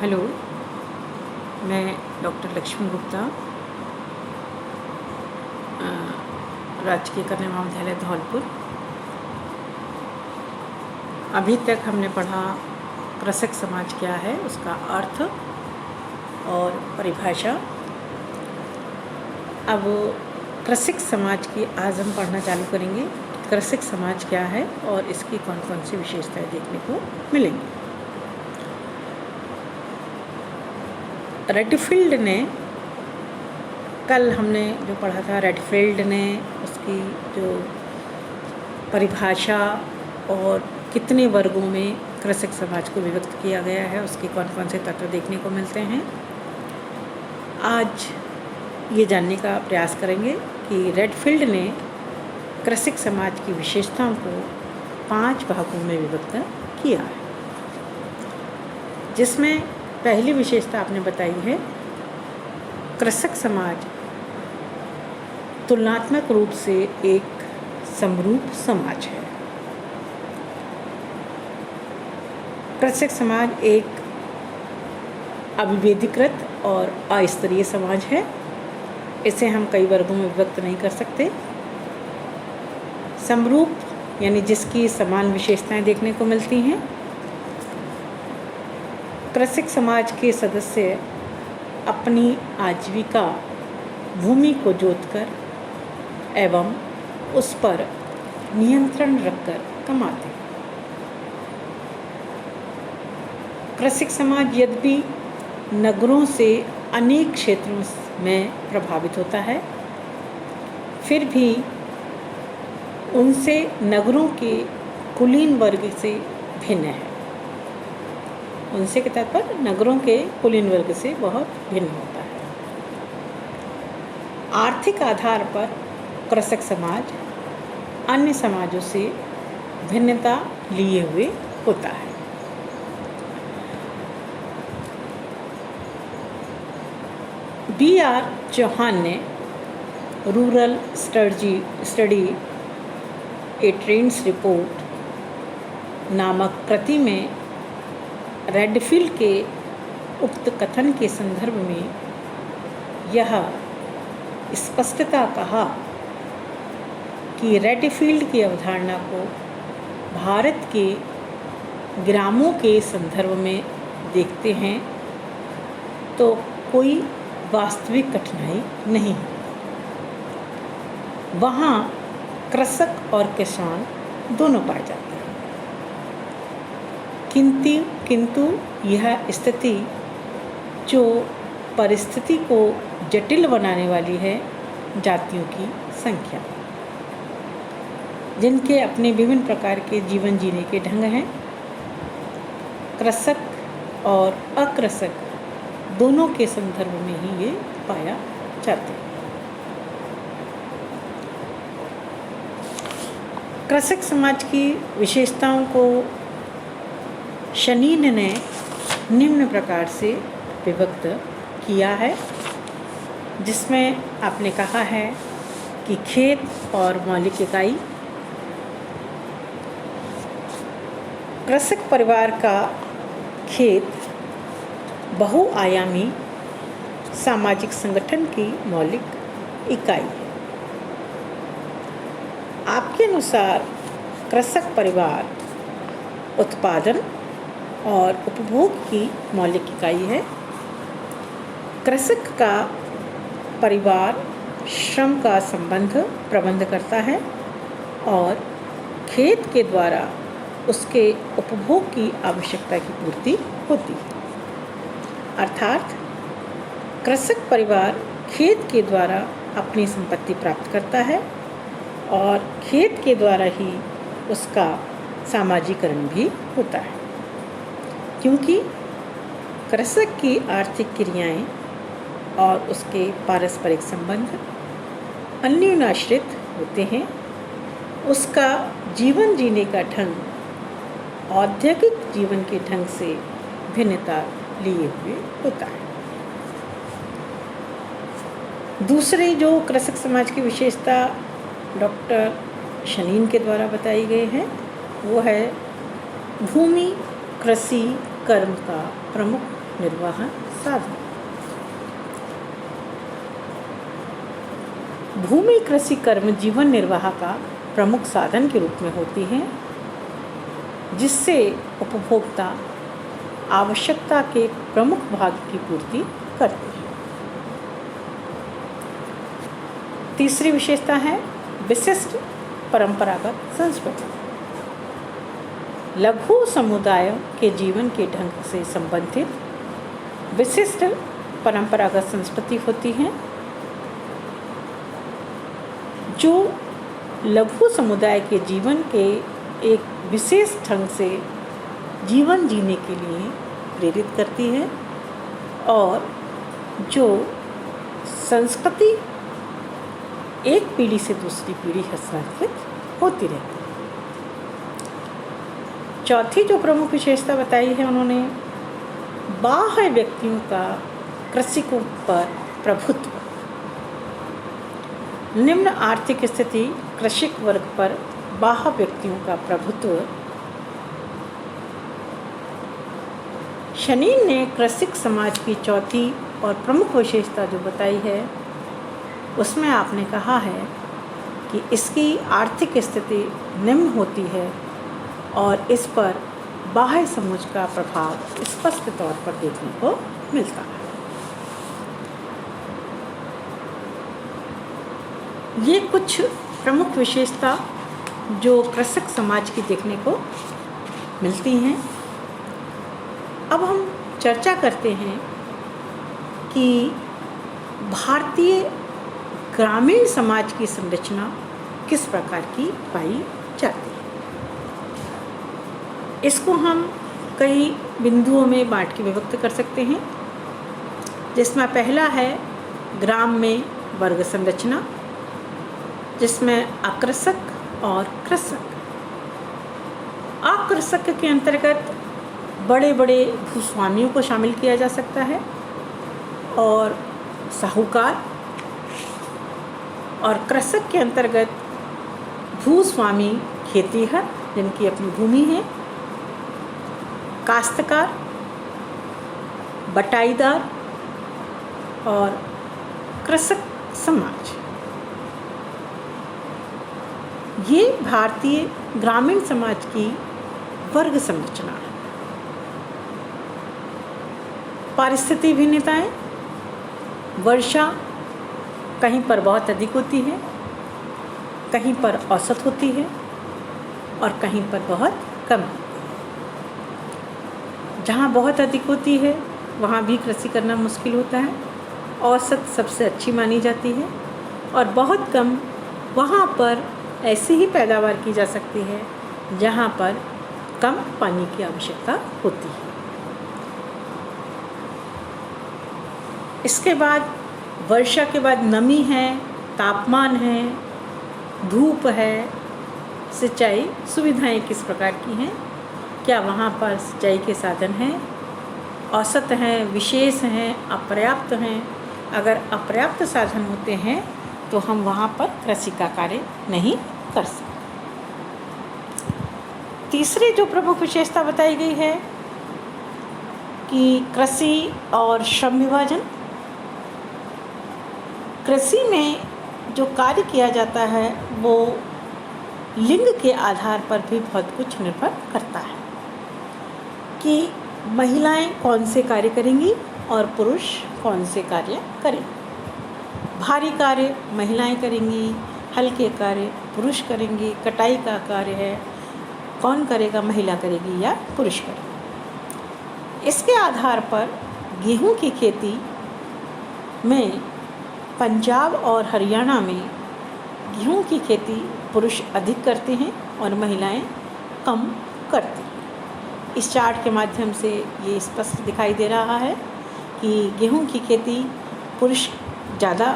Hello, मैं doctor Lakshmi Gupta, राजकीय कन्या महाविद्यालय धौलपुर। अभी तक हमने पढ़ा कृषक समाज क्या है, उसका अर्थ और परिभाषा। अब कृषक समाज की आज हम पढ़ना चालू करेंगे। कृषक समाज क्या है और इसकी कौन कौन सी विशेषताएं देखने को मिलेंगी। रेडफील्ड ने, कल हमने जो पढ़ा था, रेडफील्ड ने उसकी जो परिभाषा और कितने वर्गों में कृषक समाज को विभक्त किया गया है, उसके कौन कौन से तत्व देखने को मिलते हैं, आज ये जानने का प्रयास करेंगे कि रेडफील्ड ने कृषक समाज की विशेषताओं को 5 भागों में विभक्त किया है, जिसमें पहली विशेषता आपने बताई है कृषक समाज तुलनात्मक रूप से एक समरूप समाज है। कृषक समाज एक अविभेदीकृत और अस्तरीय समाज है। इसे हम कई वर्गों में विभक्त नहीं कर सकते। समरूप यानी जिसकी समान विशेषताएं देखने को मिलती हैं। कृषक समाज के सदस्य अपनी आजीविका भूमि को जोतकर एवं उस पर नियंत्रण रखकर कमाते हैं। कृषक समाज यद्यपि नगरों से अनेक क्षेत्रों में प्रभावित होता है, फिर भी उनसे नगरों के कुलीन वर्ग से भिन्न है। उनसे के तात्पर्य नगरों के कुलीन वर्ग से बहुत भिन्न होता है। आर्थिक आधार पर कृषक समाज अन्य समाजों से भिन्नता लिए हुए होता है। B.R. चौहान ने रूरल स्टडी ए ट्रेंड्स रिपोर्ट नामक कृति में रेडफील्ड के उक्त कथन के संदर्भ में यह स्पष्टता कहा कि रेडफील्ड की अवधारणा को भारत के ग्रामों के संदर्भ में देखते हैं तो कोई वास्तविक कठिनाई नहीं है। वहाँ कृषक और किसान दोनों पाए जाते हैं, किंतु यह स्थिति जो परिस्थिति को जटिल बनाने वाली है जातियों की संख्या, जिनके अपने विभिन्न प्रकार के जीवन जीने के ढंग हैं। कृषक और अकृषक दोनों के संदर्भ में ही ये पाया जाता है। कृषक समाज की विशेषताओं को शनीन ने निम्न प्रकार से विभक्त किया है, जिसमें आपने कहा है कि खेत और मौलिक इकाई। कृषक परिवार का खेत बहुआयामी सामाजिक संगठन की मौलिक इकाई है। आपके अनुसार कृषक परिवार उत्पादन और उपभोग की मौलिक इकाई है। कृषक का परिवार श्रम का संबंध प्रबंध करता है और खेत के द्वारा उसके उपभोग की आवश्यकता की पूर्ति होती है। अर्थात कृषक परिवार खेत के द्वारा अपनी संपत्ति प्राप्त करता है और खेत के द्वारा ही उसका सामाजिकरण भी होता है, क्योंकि कृषक की आर्थिक क्रियाएं और उसके पारस्परिक संबंध अन्योन्याश्रित होते हैं। उसका जीवन जीने का ढंग औद्योगिक जीवन के ढंग से भिन्नता लिए हुए होता है। दूसरी जो कृषक समाज की विशेषता डॉक्टर शनीन के द्वारा बताई गई है, वो है भूमि कृषि कर्म का प्रमुख निर्वाह साधन। भूमि कृषि कर्म जीवन निर्वाह का प्रमुख साधन के रूप में होती है, जिससे उपभोक्ता आवश्यकता के प्रमुख भाग की पूर्ति करते हैं। तीसरी विशेषता है विशिष्ट परंपरागत संस्कृति। लघु समुदायों के जीवन के ढंग से संबंधित विशिष्ट परंपरागत संस्कृति होती है, जो लघु समुदाय के जीवन के एक विशेष ढंग से जीवन जीने के लिए प्रेरित करती है और जो संस्कृति एक पीढ़ी से दूसरी पीढ़ी हस्तांतरित होती रहती है। चौथी जो प्रमुख विशेषता बताई है उन्होंने, बाह्य व्यक्तियों का कृषकों पर प्रभुत्व। निम्न आर्थिक स्थिति कृषक वर्ग पर बाह्य व्यक्तियों का प्रभुत्व। शनीन ने कृषक समाज की चौथी और प्रमुख विशेषता जो बताई है उसमें आपने कहा है कि इसकी आर्थिक स्थिति निम्न होती है और इस पर बाह्य समूह का प्रभाव स्पष्ट तौर पर देखने को मिलता है। ये कुछ प्रमुख विशेषता जो कृषक समाज की देखने को मिलती हैं। अब हम चर्चा करते हैं कि भारतीय ग्रामीण समाज की संरचना किस प्रकार की पाई जाती है। इसको हम कई बिंदुओं में बांट के विभक्त कर सकते हैं, जिसमें पहला है ग्राम में वर्ग संरचना, जिसमें अकृषक और कृषक। अकृषक के अंतर्गत बड़े बड़े भूस्वामियों को शामिल किया जा सकता है और साहूकार, और कृषक के अंतर्गत भूस्वामी खेतीहर जिनकी अपनी भूमि है, काश्तकार, बटाईदार और कृषक समाज। ये भारतीय ग्रामीण समाज की वर्ग संरचना है। पारिस्थितिक भिन्नताएं, वर्षा कहीं पर बहुत अधिक होती है, कहीं पर औसत होती है और कहीं पर बहुत कम होती है। जहाँ बहुत अधिक होती है वहाँ भी कृषि करना मुश्किल होता है, औसत सबसे अच्छी मानी जाती है, और बहुत कम वहाँ पर ऐसी ही पैदावार की जा सकती है जहाँ पर कम पानी की आवश्यकता होती है। इसके बाद वर्षा के बाद नमी है, तापमान है, धूप है, सिंचाई सुविधाएं किस प्रकार की हैं, क्या वहाँ पर सिंचाई के साधन हैं, औसत हैं, विशेष हैं, अपर्याप्त हैं। अगर अपर्याप्त साधन होते हैं तो हम वहाँ पर कृषि का कार्य नहीं कर सकते। तीसरी जो प्रमुख विशेषता बताई गई है कि कृषि और श्रम विभाजन। कृषि में जो कार्य किया जाता है वो लिंग के आधार पर भी बहुत कुछ निर्भर करता है कि महिलाएं कौन से कार्य करेंगी और पुरुष कौन से कार्य करेंगे। भारी कार्य महिलाएं करेंगी, हल्के कार्य पुरुष करेंगे, कटाई का कार्य है कौन करेगा, महिला करेगी या पुरुष करेगा। इसके आधार पर गेहूं की खेती में पंजाब और हरियाणा में गेहूं की खेती पुरुष अधिक करते हैं और महिलाएं कम करती हैं। इस चार्ट के माध्यम से ये स्पष्ट दिखाई दे रहा है कि गेहूं की खेती पुरुष ज़्यादा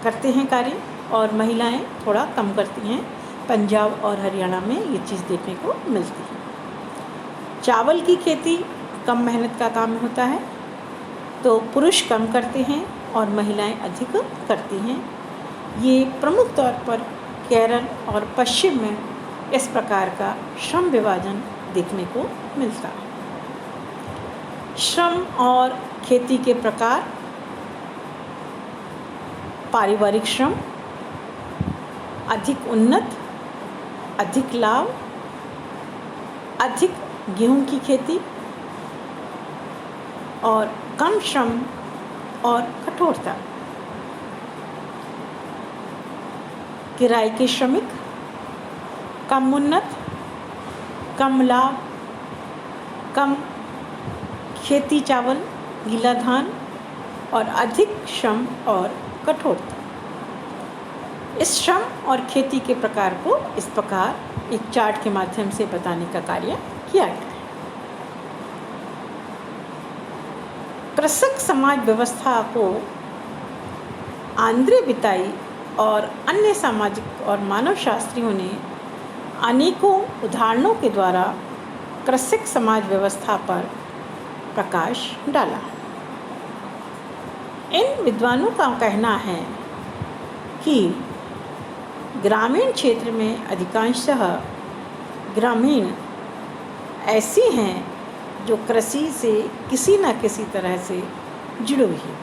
करते हैं कार्य और महिलाएं थोड़ा कम करती हैं। पंजाब और हरियाणा में ये चीज़ देखने को मिलती है। चावल की खेती कम मेहनत का काम होता है तो पुरुष कम करते हैं और महिलाएं अधिक करती हैं। ये प्रमुख तौर पर केरल और पश्चिम में इस प्रकार का श्रम विभाजन देखने को मिलता है। श्रम और खेती के प्रकार। पारिवारिक श्रम, अधिक उन्नत, अधिक लाभ, अधिक गेहूं की खेती, और कम श्रम और कठोरता। किराए के श्रमिक, कम उन्नत, कम लाभ, कम खेती चावल, गीला धान, और अधिक श्रम और कठोरता। इस श्रम और खेती के प्रकार को इस प्रकार एक चार्ट के माध्यम से बताने का कार्य किया गया है। कृषक समाज व्यवस्था को आंद्रे बिताई और अन्य सामाजिक और मानव शास्त्रियों ने अनेकों उदाहरणों के द्वारा कृषक समाज व्यवस्था पर प्रकाश डाला। इन विद्वानों का कहना है कि ग्रामीण क्षेत्र में अधिकांशतः ग्रामीण ऐसी हैं जो कृषि से किसी न किसी तरह से जुड़ी हुई है।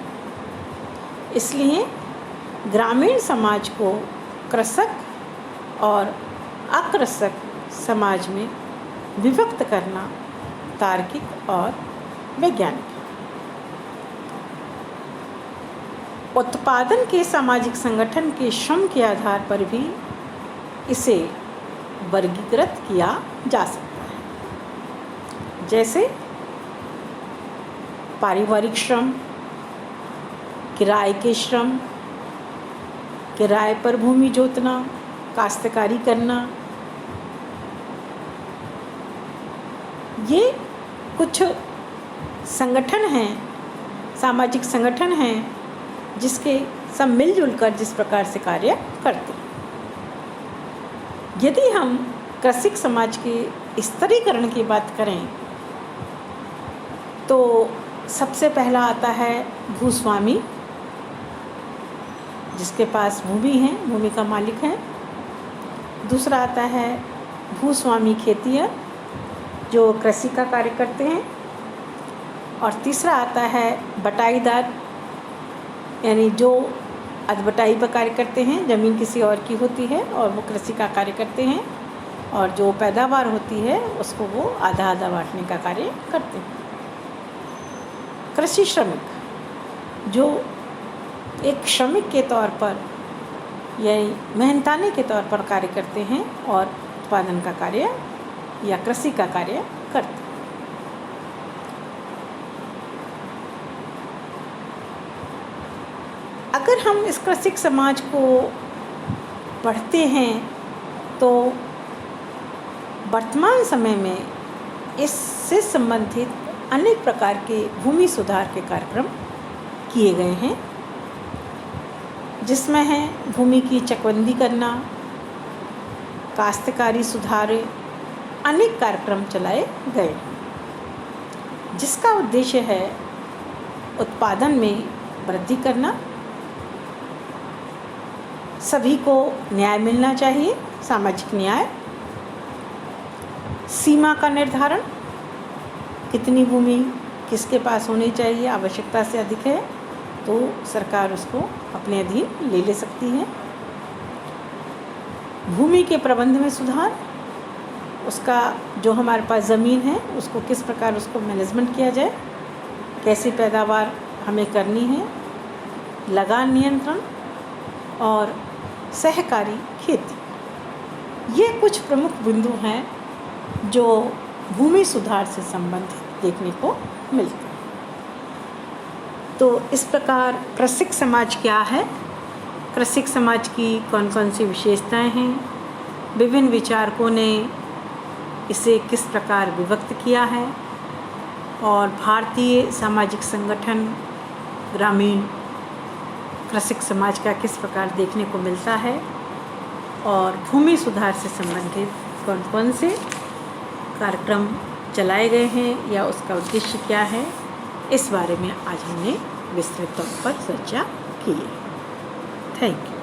इसलिए ग्रामीण समाज को कृषक और अकृषक समाज में विभक्त करना तार्किक और वैज्ञानिक है। उत्पादन के सामाजिक संगठन के श्रम के आधार पर भी इसे वर्गीकृत किया जा सकता है, जैसे पारिवारिक श्रम, किराए के श्रम, किराए पर भूमि जोतना, काश्तकारी करना। ये कुछ संगठन हैं, सामाजिक संगठन हैं, जिसके सब मिलजुल कर जिस प्रकार से कार्य करते हैं। यदि हम कृषक समाज के स्तरीकरण की बात करें तो सबसे पहला आता है भूस्वामी, जिसके पास भूमि है, भूमि का मालिक है। दूसरा आता है भूस्वामी खेतिहर, जो कृषि का कार्य करते हैं। और तीसरा आता है बटाईदार, यानी जो अधबटाई पर कार्य करते हैं, ज़मीन किसी और की होती है और वो कृषि का कार्य करते हैं, और जो पैदावार होती है उसको वो आधा आधा बांटने का कार्य करते हैं। कृषि श्रमिक, जो एक श्रमिक के तौर पर या मेहनताने के तौर पर कार्य करते हैं और उत्पादन का कार्य या कृषि का कार्य करते हैं। अगर हम इस कृषक समाज को पढ़ते हैं तो वर्तमान समय में इससे संबंधित अनेक प्रकार के भूमि सुधार के कार्यक्रम किए गए हैं, जिसमें है भूमि की चकबंदी करना, काश्तकारी सुधार, अनेक कार्यक्रम चलाए गए, जिसका उद्देश्य है उत्पादन में वृद्धि करना। सभी को न्याय मिलना चाहिए, सामाजिक न्याय। सीमा का निर्धारण, कितनी भूमि किसके पास होनी चाहिए, आवश्यकता से अधिक है तो सरकार उसको अपने अधीन ले सकती है। भूमि के प्रबंध में सुधार, उसका जो हमारे पास ज़मीन है उसको किस प्रकार उसको मैनेजमेंट किया जाए, कैसी पैदावार हमें करनी है। लगान नियंत्रण और सहकारी खेती, ये कुछ प्रमुख बिंदु हैं जो भूमि सुधार से संबंधित देखने को मिलते हैं। तो इस प्रकार कृषक समाज क्या है, कृषक समाज की कौन कौन सी विशेषताएं हैं, विभिन्न विचारकों ने इसे किस प्रकार विभक्त किया है, और भारतीय सामाजिक संगठन ग्रामीण कृषक समाज का किस प्रकार देखने को मिलता है, और भूमि सुधार से संबंधित कौन कौन से कार्यक्रम चलाए गए हैं या उसका उद्देश्य क्या है, इस बारे में आज हमने विस्तृत तौर पर चर्चा की है। Thank you.